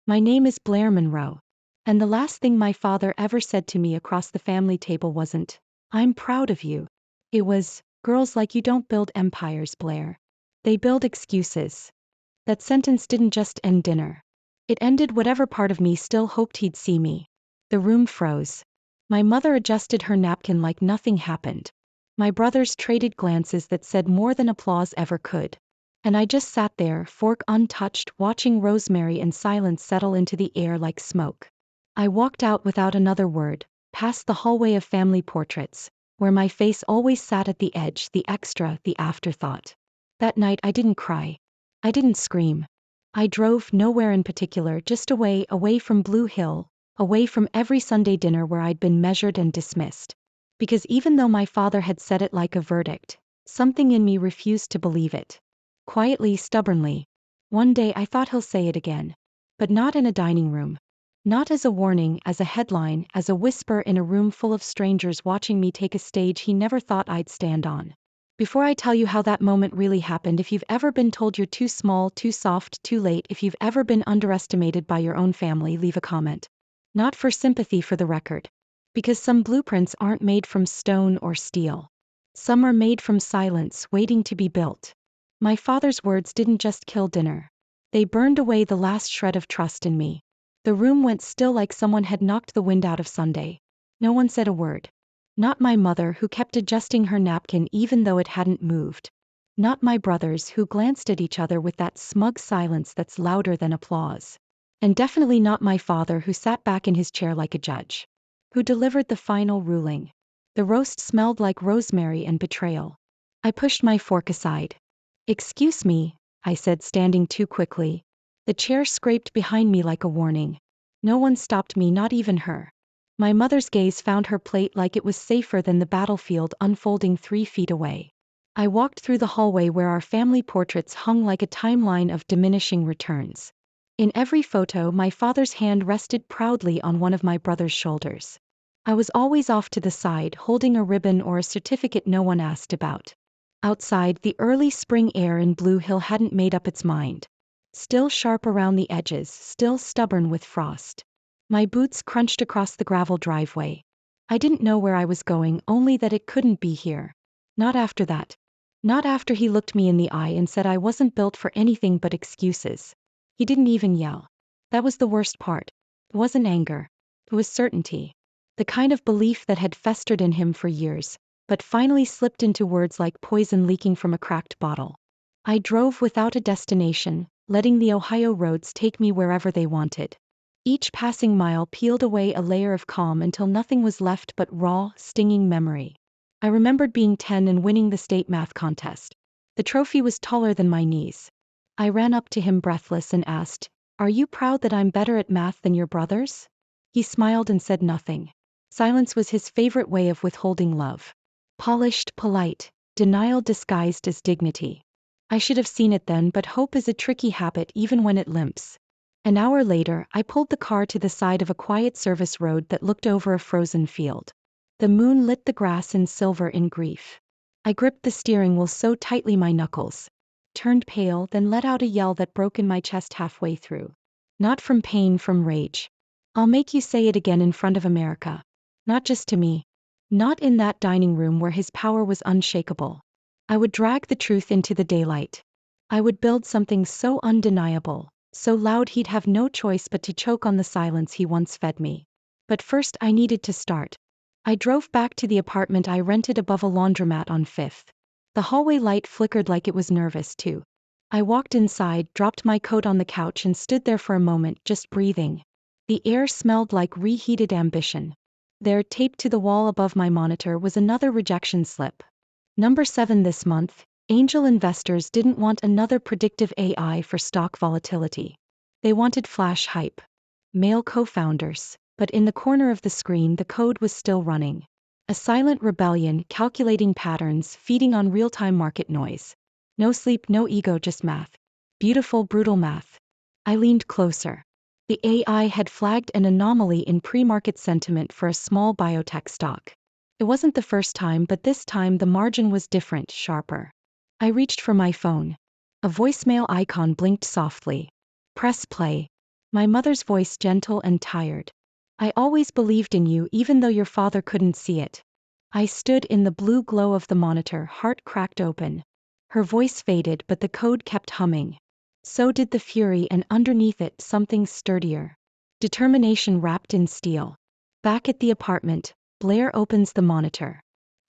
My name is Blair Monroe. And the last thing my father ever said to me across the family table wasn't, "I'm proud of you." It was, "Girls like you don't build empires, Blair. They build excuses." That sentence didn't just end dinner. It ended whatever part of me still hoped he'd see me. The room froze. My mother adjusted her napkin like nothing happened. My brothers traded glances that said more than applause ever could. And I just sat there, fork untouched, watching rosemary and silence settle into the air like smoke. I walked out without another word, past the hallway of family portraits, where my face always sat at the edge, the extra, the afterthought. That night I didn't cry. I didn't scream. I drove nowhere in particular, just away from Blue Hill, away from every Sunday dinner where I'd been measured and dismissed. Because even though my father had said it like a verdict, something in me refused to believe it. Quietly, stubbornly. One day I thought he'll say it again. But not in a dining room. Not as a warning, as a headline, as a whisper in a room full of strangers watching me take a stage he never thought I'd stand on. Before I tell you how that moment really happened, if you've ever been told you're too small, too soft, too late, if you've ever been underestimated by your own family, leave a comment. Not for sympathy, for the record. Because some blueprints aren't made from stone or steel. Some are made from silence, waiting to be built. My father's words didn't just kill dinner. They burned away the last shred of trust in me. The room went still, like someone had knocked the wind out of Sunday. No one said a word. Not my mother, who kept adjusting her napkin even though it hadn't moved. Not my brothers, who glanced at each other with that smug silence that's louder than applause. And definitely not my father, who sat back in his chair like a judge. Who delivered the final ruling. The roast smelled like rosemary and betrayal. I pushed my fork aside. "Excuse me," I said, standing too quickly. The chair scraped behind me like a warning. No one stopped me, not even her. My mother's gaze found her plate like it was safer than the battlefield unfolding 3 feet away. I walked through the hallway where our family portraits hung like a timeline of diminishing returns. In every photo, my father's hand rested proudly on one of my brother's shoulders. I was always off to the side, holding a ribbon or a certificate no one asked about. Outside, the early spring air in Blue Hill hadn't made up its mind. Still sharp around the edges, still stubborn with frost. My boots crunched across the gravel driveway. I didn't know where I was going, only that it couldn't be here. Not after that. Not after he looked me in the eye and said I wasn't built for anything but excuses. He didn't even yell. That was the worst part. It wasn't anger. It was certainty. The kind of belief that had festered in him for years, but finally slipped into words like poison leaking from a cracked bottle. I drove without a destination, letting the Ohio roads take me wherever they wanted. Each passing mile peeled away a layer of calm until nothing was left but raw, stinging memory. I remembered being 10 and winning the state math contest. The trophy was taller than my knees. I ran up to him breathless and asked, "Are you proud that I'm better at math than your brothers?" He smiled and said nothing. Silence was his favorite way of withholding love. Polished, polite, denial disguised as dignity. I should have seen it then, but hope is a tricky habit even when it limps. An hour later, I pulled the car to the side of a quiet service road that looked over a frozen field. The moon lit the grass in silver in grief. I gripped the steering wheel so tightly my knuckles turned pale, then let out a yell that broke in my chest halfway through. Not from pain, from rage. "I'll make you say it again in front of America." Not just to me. Not in that dining room where his power was unshakable. I would drag the truth into the daylight. I would build something so undeniable, so loud he'd have no choice but to choke on the silence he once fed me. But first I needed to start. I drove back to the apartment I rented above a laundromat on 5th. The hallway light flickered like it was nervous too. I walked inside, dropped my coat on the couch and stood there for a moment, just breathing. The air smelled like reheated ambition. There, taped to the wall above my monitor, was another rejection slip. Number 7 this month. Angel investors didn't want another predictive AI for stock volatility. They wanted flash hype. Male co-founders. But in the corner of the screen the code was still running. A silent rebellion, calculating patterns, feeding on real-time market noise. No sleep, no ego, just math. Beautiful, brutal math. I leaned closer. The AI had flagged an anomaly in pre-market sentiment for a small biotech stock. It wasn't the first time, but this time the margin was different, sharper. I reached for my phone. A voicemail icon blinked softly. Press play. My mother's voice gentle and tired. I always believed in you even though your father couldn't see it. I stood in the blue glow of the monitor, heart cracked open. Her voice faded but the code kept humming. So did the fury, and underneath it something sturdier. Determination wrapped in steel. Back at the apartment, Blair opens the monitor.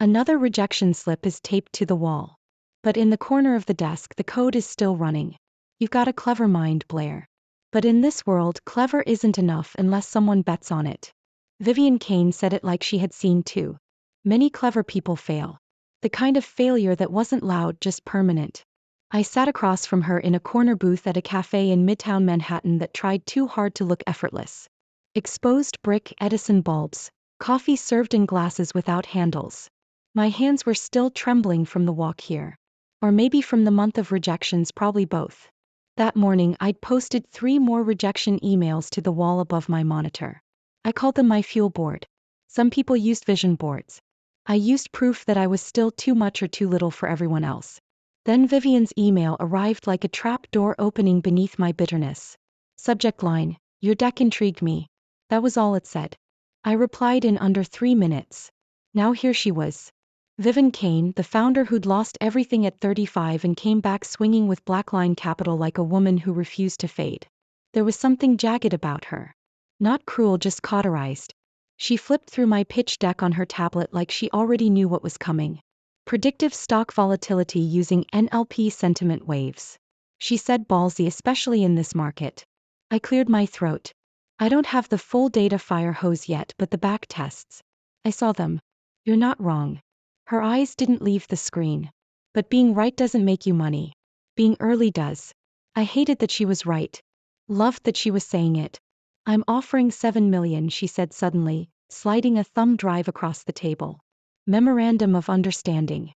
Another rejection slip is taped to the wall. But in the corner of the desk the code is still running. You've got a clever mind, Blair. But in this world, clever isn't enough unless someone bets on it. Vivian Kane said it like she had seen too. Many clever people fail. The kind of failure that wasn't loud, just permanent. I sat across from her in a corner booth at a cafe in Midtown Manhattan that tried too hard to look effortless. Exposed brick Edison bulbs, coffee served in glasses without handles. My hands were still trembling from the walk here. Or maybe from the month of rejections, probably both. That morning I'd posted 3 more rejection emails to the wall above my monitor. I called them my fuel board. Some people used vision boards. I used proof that I was still too much or too little for everyone else. Then Vivian's email arrived like a trap door opening beneath my bitterness. Subject line, your deck intrigued me. That was all it said. I replied in under 3 minutes. Now here she was. Vivian Kane, the founder who'd lost everything at 35 and came back swinging with blackline capital like a woman who refused to fade. There was something jagged about her. Not cruel, just cauterized. She flipped through my pitch deck on her tablet like she already knew what was coming. Predictive stock volatility using NLP sentiment waves. She said ballsy, especially in this market. I cleared my throat. I don't have the full data fire hose yet, but the back tests. I saw them. You're not wrong. Her eyes didn't leave the screen. But being right doesn't make you money. Being early does. I hated that she was right. Loved that she was saying it. I'm offering $7 million, she said suddenly, sliding a thumb drive across the table. Memorandum of Understanding.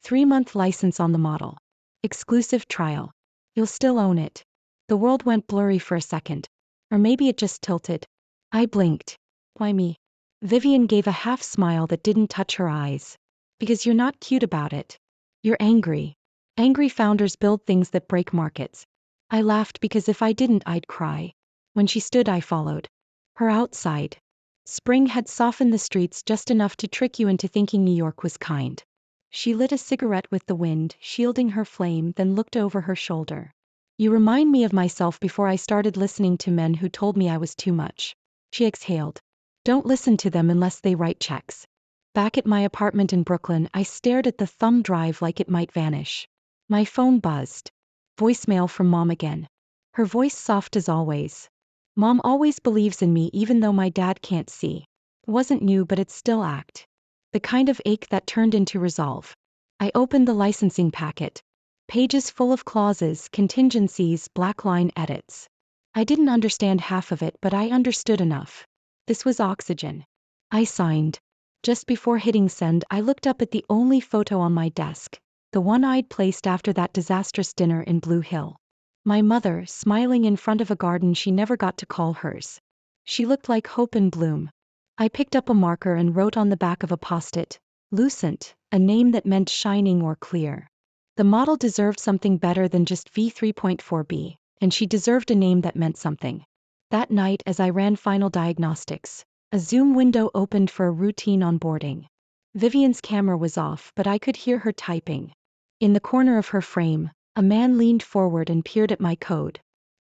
3-month license on the model. Exclusive trial. You'll still own it. The world went blurry for a second. Or maybe it just tilted. I blinked. Why me? Vivian gave a half smile that didn't touch her eyes. Because you're not cute about it. You're angry. Angry founders build things that break markets. I laughed because if I didn't, I'd cry. When she stood, I followed her outside. Spring had softened the streets just enough to trick you into thinking New York was kind. She lit a cigarette with the wind, shielding her flame, then looked over her shoulder. You remind me of myself before I started listening to men who told me I was too much. She exhaled. Don't listen to them unless they write checks. Back at my apartment in Brooklyn, I stared at the thumb drive like it might vanish. My phone buzzed. Voicemail from Mom again. Her voice soft as always. Mom always believes in me even though my dad can't see. Wasn't new, but it's still act. The kind of ache that turned into resolve. I opened the licensing packet. Pages full of clauses, contingencies, blackline edits. I didn't understand half of it, but I understood enough. This was oxygen. I signed. Just before hitting send, I looked up at the only photo on my desk, the one I'd placed after that disastrous dinner in Blue Hill. My mother, smiling in front of a garden she never got to call hers. She looked like hope in bloom. I picked up a marker and wrote on the back of a post-it, Lucent, a name that meant shining or clear. The model deserved something better than just V3.4B, and she deserved a name that meant something. That night, as I ran final diagnostics, a Zoom window opened for a routine onboarding. Vivian's camera was off, but I could hear her typing. In the corner of her frame, a man leaned forward and peered at my code.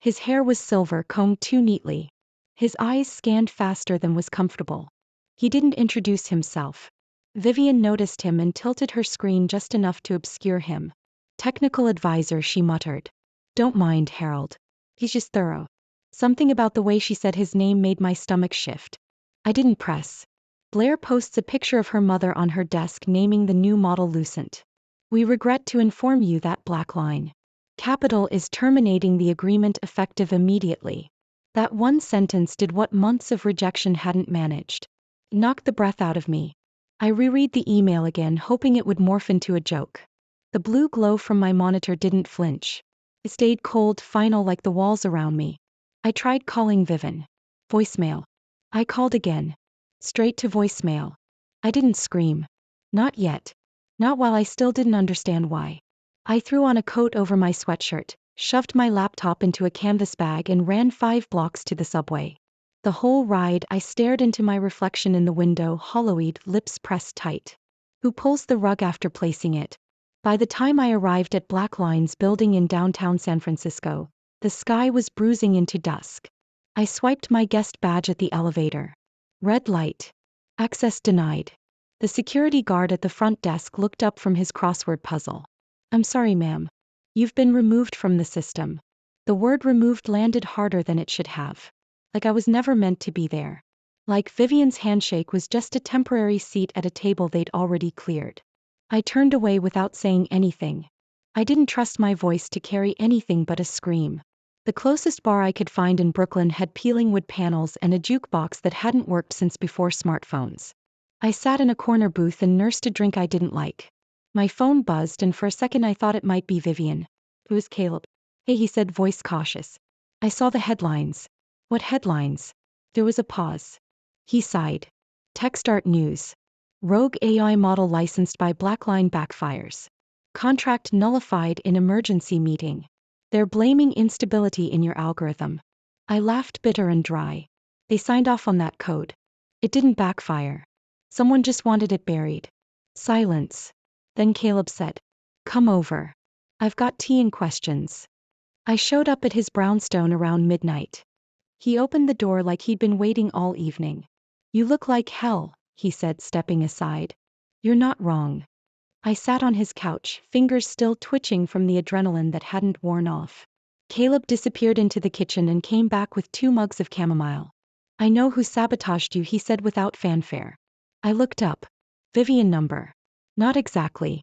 His hair was silver, combed too neatly. His eyes scanned faster than was comfortable. He didn't introduce himself. Vivian noticed him and tilted her screen just enough to obscure him. Technical advisor, she muttered. Don't mind, Harold. He's just thorough. Something about the way she said his name made my stomach shift. I didn't press. Blair posts a picture of her mother on her desk naming the new model Lucent. We regret to inform you that Blackline Capital is terminating the agreement effective immediately. That one sentence did what months of rejection hadn't managed. It knocked the breath out of me. I reread the email again, hoping it would morph into a joke. The blue glow from my monitor didn't flinch. It stayed cold, final like the walls around me. I tried calling Vivian. Voicemail. I called again. Straight to voicemail. I didn't scream. Not yet. Not while I still didn't understand why. I threw on a coat over my sweatshirt, shoved my laptop into a canvas bag and ran 5 blocks to the subway. The whole ride I stared into my reflection in the window, hollow-eyed, lips pressed tight. Who pulls the rug after placing it? By the time I arrived at Black Line's building in downtown San Francisco, the sky was bruising into dusk. I swiped my guest badge at the elevator. Red light. Access denied. The security guard at the front desk looked up from his crossword puzzle. I'm sorry, ma'am. You've been removed from the system. The word removed landed harder than it should have. Like I was never meant to be there. Like Vivian's handshake was just a temporary seat at a table they'd already cleared. I turned away without saying anything. I didn't trust my voice to carry anything but a scream. The closest bar I could find in Brooklyn had peeling wood panels and a jukebox that hadn't worked since before smartphones. I sat in a corner booth and nursed a drink I didn't like. My phone buzzed and for a second I thought it might be Vivian. It was Caleb. Hey, he said, voice cautious. I saw the headlines. What headlines? There was a pause. He sighed. Techstart News. Rogue AI model licensed by Blackline backfires. Contract nullified in emergency meeting. They're blaming instability in your algorithm. I laughed bitter and dry. They signed off on that code. It didn't backfire. Someone just wanted it buried. Silence. Then Caleb said, come over. I've got tea and questions. I showed up at his brownstone around midnight. He opened the door like he'd been waiting all evening. You look like hell, he said, stepping aside. You're not wrong. I sat on his couch, fingers still twitching from the adrenaline that hadn't worn off. Caleb disappeared into the kitchen and came back with 2 mugs of chamomile. I know who sabotaged you, he said without fanfare. I looked up. Vivian number. Not exactly.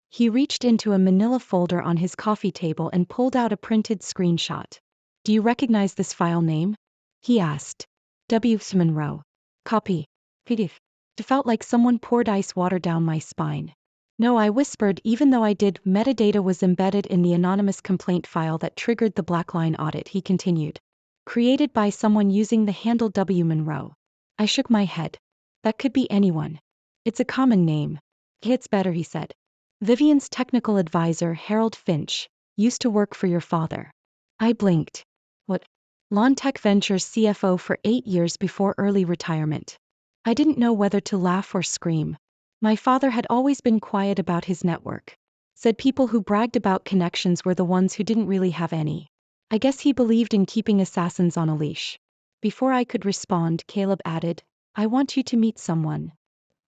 He reached into a manila folder on his coffee table and pulled out a printed screenshot. Do you recognize this file name? He asked. W. Monroe. Copy. PDF. It felt like someone poured ice water down my spine. No, I whispered, even though I did. Metadata was embedded in the anonymous complaint file that triggered the Blackline audit, he continued. Created by someone using the handle W. Monroe. I shook my head. That could be anyone. It's a common name. It's better, he said. Vivian's technical advisor, Harold Finch, used to work for your father. I blinked. What? Lawntech Ventures CFO for 8 years before early retirement. I didn't know whether to laugh or scream. My father had always been quiet about his network. Said people who bragged about connections were the ones who didn't really have any. I guess he believed in keeping assassins on a leash. Before I could respond, Caleb added, I want you to meet someone.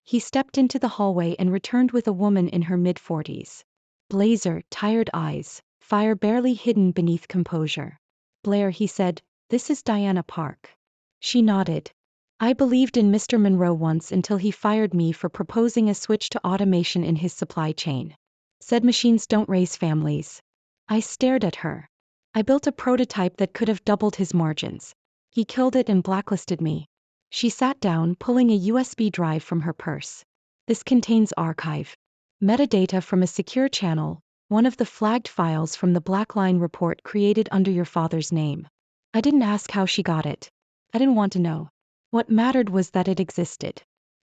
He stepped into the hallway and returned with a woman in her mid-40s. Blazer, tired eyes, fire barely hidden beneath composure. Blair, he said, this is Diana Park. She nodded. I believed in Mr. Monroe once until he fired me for proposing a switch to automation in his supply chain. Said machines don't raise families. I stared at her. I built a prototype that could have doubled his margins. He killed it and blacklisted me. She sat down, pulling a USB drive from her purse. This contains archive. Metadata from a secure channel, one of the flagged files from the Blackline report created under your father's name. I didn't ask how she got it. I didn't want to know. What mattered was that it existed.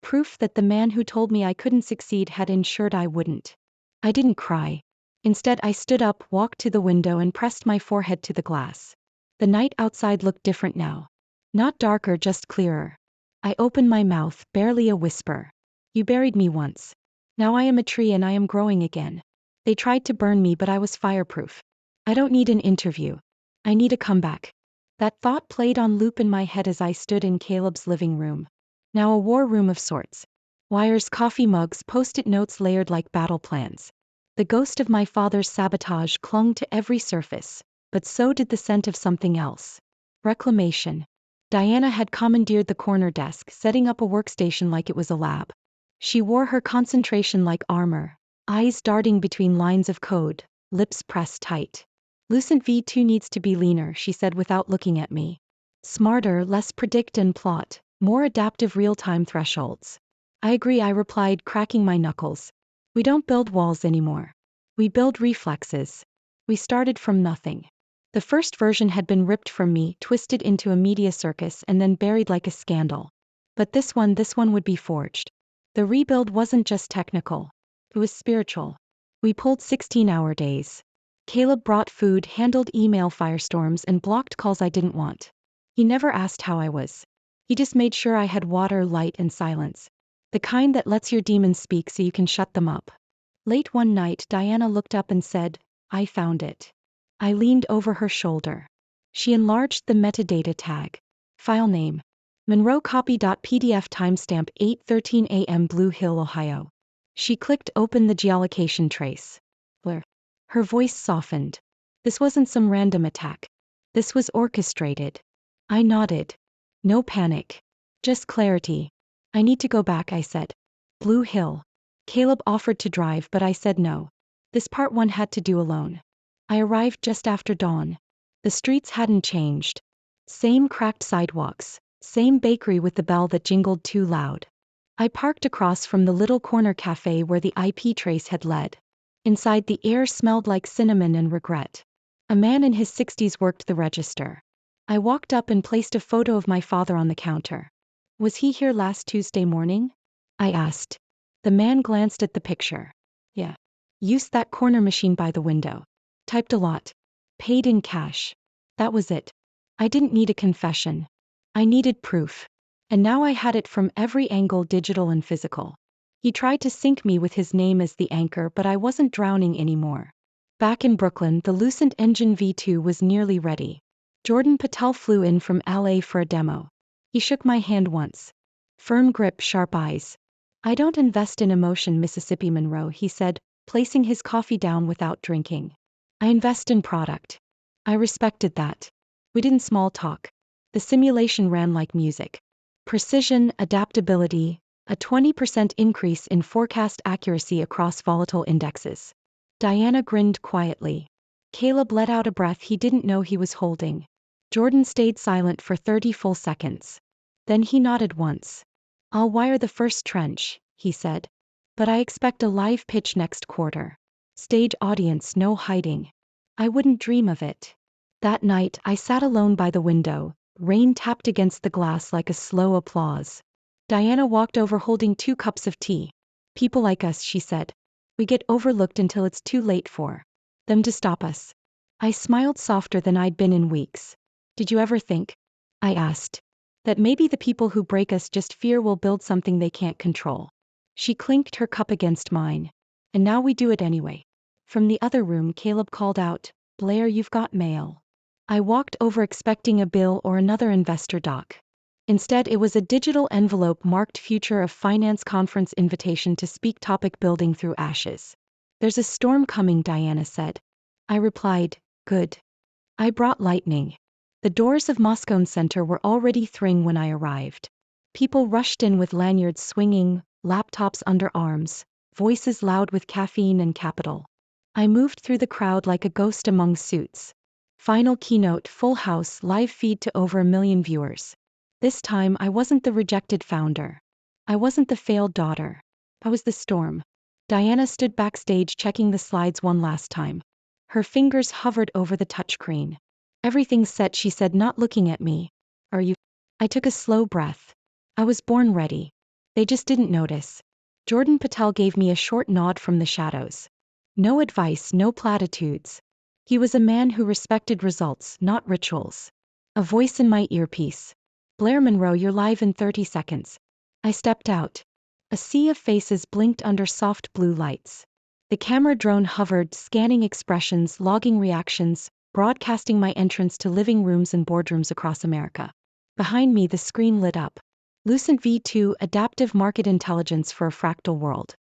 Proof that the man who told me I couldn't succeed had ensured I wouldn't. I didn't cry. Instead, I stood up, walked to the window and pressed my forehead to the glass. The night outside looked different now. Not darker, just clearer. I opened my mouth, barely a whisper. You buried me once. Now I am a tree and I am growing again. They tried to burn me, but I was fireproof. I don't need an interview. I need a comeback. That thought played on loop in my head as I stood in Caleb's living room. Now a war room of sorts. Wires, coffee mugs, post-it notes layered like battle plans. The ghost of my father's sabotage clung to every surface, but so did the scent of something else. Reclamation. Diana had commandeered the corner desk, setting up a workstation like it was a lab. She wore her concentration like armor, eyes darting between lines of code, lips pressed tight. Lucent V2 needs to be leaner, she said without looking at me. Smarter, less predict and plot, more adaptive real-time thresholds. I agree, I replied, cracking my knuckles. We don't build walls anymore. We build reflexes. We started from nothing. The first version had been ripped from me, twisted into a media circus and then buried like a scandal. But this one would be forged. The rebuild wasn't just technical. It was spiritual. We pulled 16-hour days. Caleb brought food, handled email firestorms, and blocked calls I didn't want. He never asked how I was. He just made sure I had water, light, and silence. The kind that lets your demons speak so you can shut them up. Late one night, Diana looked up and said, "I found it." I leaned over her shoulder. She enlarged the metadata tag. File name: Monroe copy.pdf, timestamp 8:13 a.m. Blue Hill, Ohio. She clicked open the geolocation trace. Blair. Her voice softened. This wasn't some random attack. This was orchestrated. I nodded. No panic. Just clarity. I need to go back, I said. Blue Hill. Caleb offered to drive, but I said no. This part one had to do alone. I arrived just after dawn. The streets hadn't changed. Same cracked sidewalks. Same bakery with the bell that jingled too loud. I parked across from the little corner cafe where the IP trace had led. Inside, the air smelled like cinnamon and regret. A man in his 60s worked the register. I walked up and placed a photo of my father on the counter. "Was he here last Tuesday morning?" I asked. The man glanced at the picture. "Yeah. Used that corner machine by the window. Typed a lot. Paid in cash." That was it. I didn't need a confession. I needed proof. And now I had it from every angle, digital and physical. He tried to sink me with his name as the anchor, but I wasn't drowning anymore. Back in Brooklyn, the Lucent Engine V2 was nearly ready. Jordan Patel flew in from LA for a demo. He shook my hand once. Firm grip, sharp eyes. "I don't invest in emotion, Mississippi Monroe," he said, placing his coffee down without drinking. "I invest in product." I respected that. We didn't small talk. The simulation ran like music. Precision, adaptability, a 20% increase in forecast accuracy across volatile indexes. Diana grinned quietly. Caleb let out a breath he didn't know he was holding. Jordan stayed silent for 30 full seconds. Then he nodded once. "I'll wire the first trench," he said. "But I expect a live pitch next quarter. Stage audience, no hiding." I wouldn't dream of it. That night, I sat alone by the window. Rain tapped against the glass like a slow applause. Diana walked over holding 2 cups of tea. "People like us," she said. "We get overlooked until it's too late for them to stop us." I smiled softer than I'd been in weeks. "Did you ever think," I asked, "that maybe the people who break us just fear we'll build something they can't control?" She clinked her cup against mine. "And now we do it anyway." From the other room, Caleb called out, "Blair, you've got mail." I walked over expecting a bill or another investor doc. Instead, it was a digital envelope marked Future of Finance Conference invitation to speak, topic building through ashes. "There's a storm coming," Diana said. I replied, "Good." I brought lightning. The doors of Moscone Center were already thring when I arrived. People rushed in with lanyards swinging, laptops under arms, voices loud with caffeine and capital. I moved through the crowd like a ghost among suits. Final keynote, full house, live feed to over 1 million viewers. This time, I wasn't the rejected founder. I wasn't the failed daughter. I was the storm. Diana stood backstage checking the slides one last time. Her fingers hovered over the touchscreen. "Everything's set," she said, not looking at me. "Are you?" I took a slow breath. I was born ready. They just didn't notice. Jordan Patel gave me a short nod from the shadows. No advice, no platitudes. He was a man who respected results, not rituals. A voice in my earpiece. "Blair Monroe, you're live in 30 seconds. I stepped out. A sea of faces blinked under soft blue lights. The camera drone hovered, scanning expressions, logging reactions, broadcasting my entrance to living rooms and boardrooms across America. Behind me, the screen lit up. Lucent V2, adaptive market intelligence for a fractal world.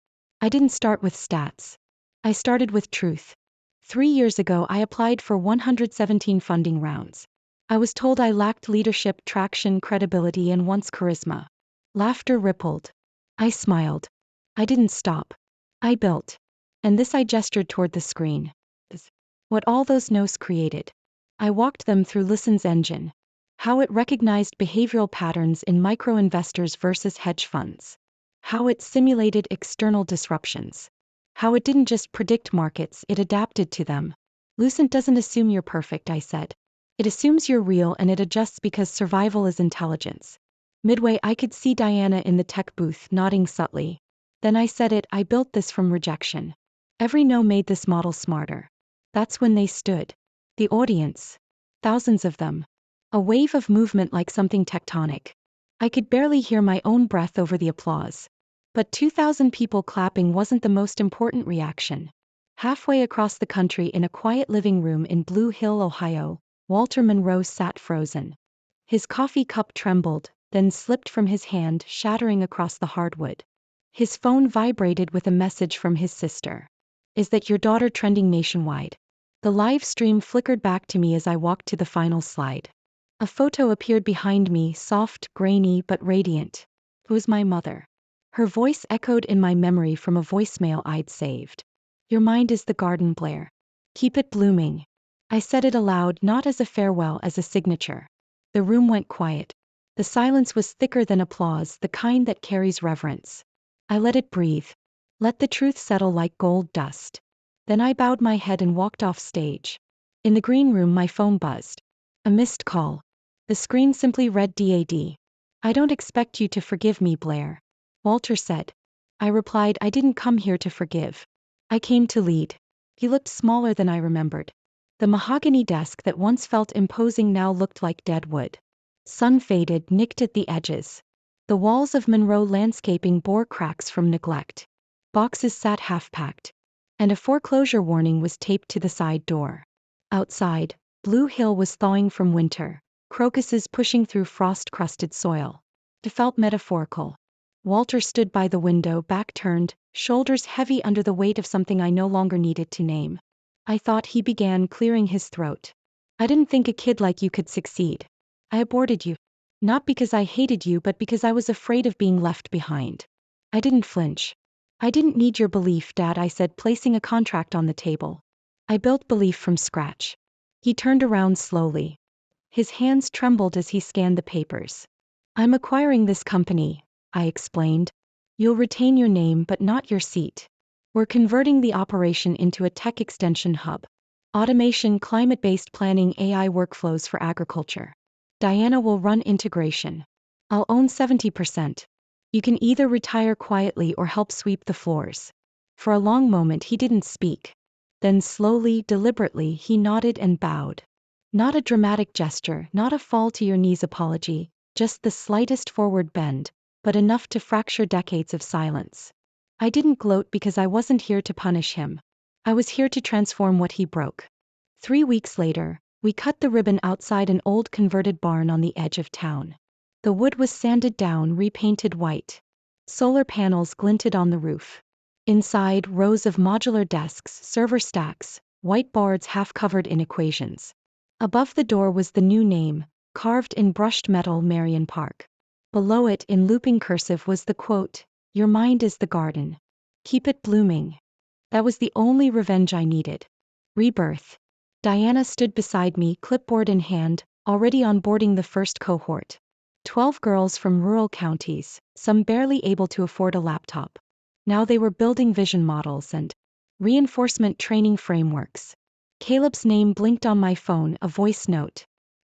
I didn't start with stats. I started with truth. 3 years ago, I applied for 117 funding rounds. I was told I lacked leadership, traction, credibility, and once charisma. Laughter rippled. I smiled. I didn't stop. I built. And this, I gestured toward the screen, is what all those no's created. I walked them through Listen's engine. How it recognized behavioral patterns in micro-investors versus hedge funds. How it simulated external disruptions. How it didn't just predict markets, it adapted to them. Lucent doesn't assume you're perfect, I said. It assumes you're real, and it adjusts because survival is intelligence. Midway, I could see Diana in the tech booth, nodding subtly. Then I said it, I built this from rejection. Every no made this model smarter. That's when they stood. The audience. Thousands of them. A wave of movement like something tectonic. I could barely hear my own breath over the applause. But 2,000 people clapping wasn't the most important reaction. Halfway across the country in a quiet living room in Blue Hill, Ohio, Walter Monroe sat frozen. His coffee cup trembled, then slipped from his hand, shattering across the hardwood. His phone vibrated with a message from his sister. Is that your daughter trending nationwide? The live stream flickered back to me as I walked to the final slide. A photo appeared behind me, soft, grainy, but radiant. It was my mother. Her voice echoed in my memory from a voicemail I'd saved. Your mind is the garden, Blair. Keep it blooming. I said it aloud, not as a farewell, as a signature. The room went quiet. The silence was thicker than applause, the kind that carries reverence. I let it breathe. Let the truth settle like gold dust. Then I bowed my head and walked off stage. In the green room my phone buzzed. A missed call. The screen simply read DAD. I don't expect you to forgive me, Blair. Walter said. I replied, I didn't come here to forgive. I came to lead. He looked smaller than I remembered. The mahogany desk that once felt imposing now looked like dead wood. Sun faded, nicked at the edges. The walls of Monroe landscaping bore cracks from neglect. Boxes sat half-packed. And a foreclosure warning was taped to the side door. Outside, Blue Hill was thawing from winter, crocuses pushing through frost-crusted soil. It felt metaphorical. Walter stood by the window, back turned, shoulders heavy under the weight of something I no longer needed to name. I thought, he began, clearing his throat. I didn't think a kid like you could succeed. I aborted you. Not because I hated you, but because I was afraid of being left behind. I didn't flinch. I didn't need your belief, Dad, I said, placing a contract on the table. I built belief from scratch. He turned around slowly. His hands trembled as he scanned the papers. I'm acquiring this company, I explained. You'll retain your name but not your seat. We're converting the operation into a tech extension hub. Automation, climate-based planning, AI workflows for agriculture. Diana will run integration. I'll own 70%. You can either retire quietly or help sweep the floors. For a long moment he didn't speak. Then slowly, deliberately, he nodded and bowed. Not a dramatic gesture, not a fall to your knees apology, just the slightest forward bend, but enough to fracture decades of silence. I didn't gloat because I wasn't here to punish him. I was here to transform what he broke. 3 weeks later, we cut the ribbon outside an old converted barn on the edge of town. The wood was sanded down, repainted white. Solar panels glinted on the roof. Inside, rows of modular desks, server stacks, whiteboards half covered in equations. Above the door was the new name, carved in brushed metal, Marion Park. Below it, in looping cursive, was the quote, Your mind is the garden. Keep it blooming. That was the only revenge I needed. Rebirth. Diana stood beside me, clipboard in hand, already onboarding the first cohort. 12 girls from rural counties, some barely able to afford a laptop. Now they were building vision models and reinforcement training frameworks. Caleb's name blinked on my phone, a voice note.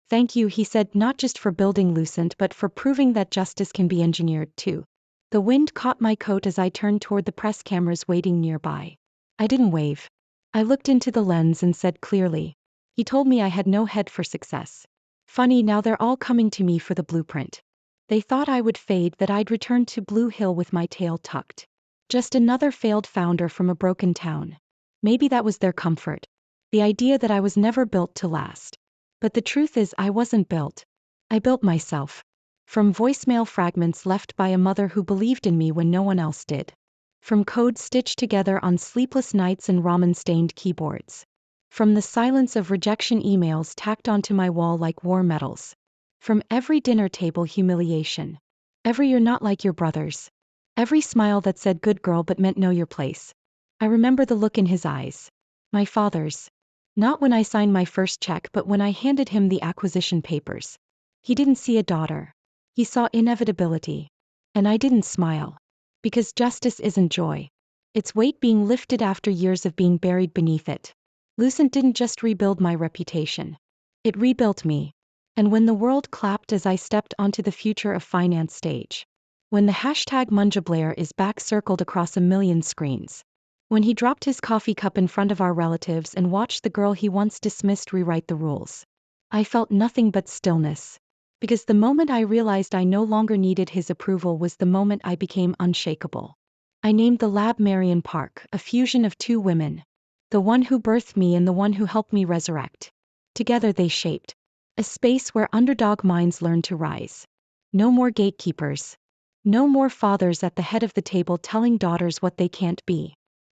Thank you, he said, not just for building Lucent but for proving that justice can be engineered too. The wind caught my coat as I turned toward the press cameras waiting nearby. I didn't wave. I looked into the lens and said clearly. He told me I had no head for success. Funny, now they're all coming to me for the blueprint. They thought I would fade, that I'd return to Blue Hill with my tail tucked. Just another failed founder from a broken town. Maybe that was their comfort. The idea that I was never built to last. But the truth is, I wasn't built. I built myself. From voicemail fragments left by a mother who believed in me when no one else did. From code stitched together on sleepless nights and ramen-stained keyboards. From the silence of rejection emails tacked onto my wall like war medals. From every dinner table humiliation. Every "you're not like your brothers." Every smile that said "good girl" but meant "know your place." I remember the look in his eyes. My father's. Not when I signed my first check, but when I handed him the acquisition papers. He didn't see a daughter. He saw inevitability. And I didn't smile. Because justice isn't joy. It's weight being lifted after years of being buried beneath it. Lucent didn't just rebuild my reputation. It rebuilt me. And when the world clapped as I stepped onto the future of finance stage. When the hashtag #MunjaBlair is back circled across a million screens. When he dropped his coffee cup in front of our relatives and watched the girl he once dismissed rewrite the rules. I felt nothing but stillness. Because the moment I realized I no longer needed his approval was the moment I became unshakable. I named the lab Marion Park, a fusion of two women. The one who birthed me and the one who helped me resurrect. Together they shaped a space where underdog minds learn to rise. No more gatekeepers. No more fathers at the head of the table telling daughters what they can't be.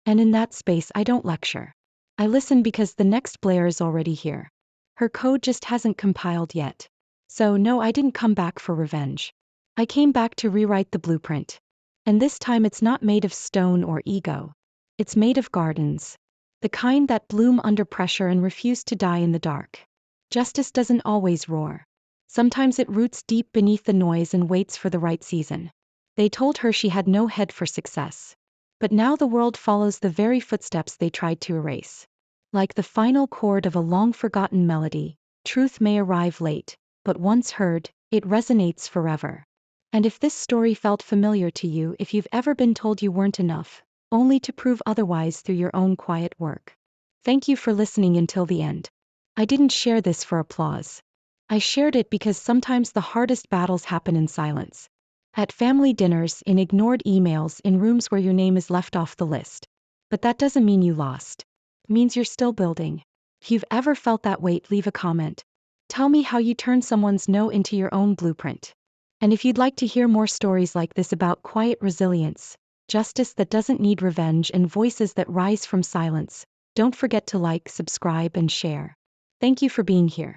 And in that space I don't lecture. I listen because the next Blair is already here. Her code just hasn't compiled yet. So no, I didn't come back for revenge. I came back to rewrite the blueprint. And this time it's not made of stone or ego. It's made of gardens. The kind that bloom under pressure and refuse to die in the dark. Justice doesn't always roar. Sometimes it roots deep beneath the noise and waits for the right season. They told her she had no head for success. But now the world follows the very footsteps they tried to erase. Like the final chord of a long-forgotten melody, truth may arrive late, but once heard, it resonates forever. And if this story felt familiar to you, if you've ever been told you weren't enough, only to prove otherwise through your own quiet work, thank you for listening until the end. I didn't share this for applause. I shared it because sometimes the hardest battles happen in silence. At family dinners, in ignored emails, in rooms where your name is left off the list. But that doesn't mean you lost. It means you're still building. If you've ever felt that weight, leave a comment. Tell me how you turn someone's no into your own blueprint. And if you'd like to hear more stories like this about quiet resilience, justice that doesn't need revenge, and voices that rise from silence, don't forget to like, subscribe, and share. Thank you for being here.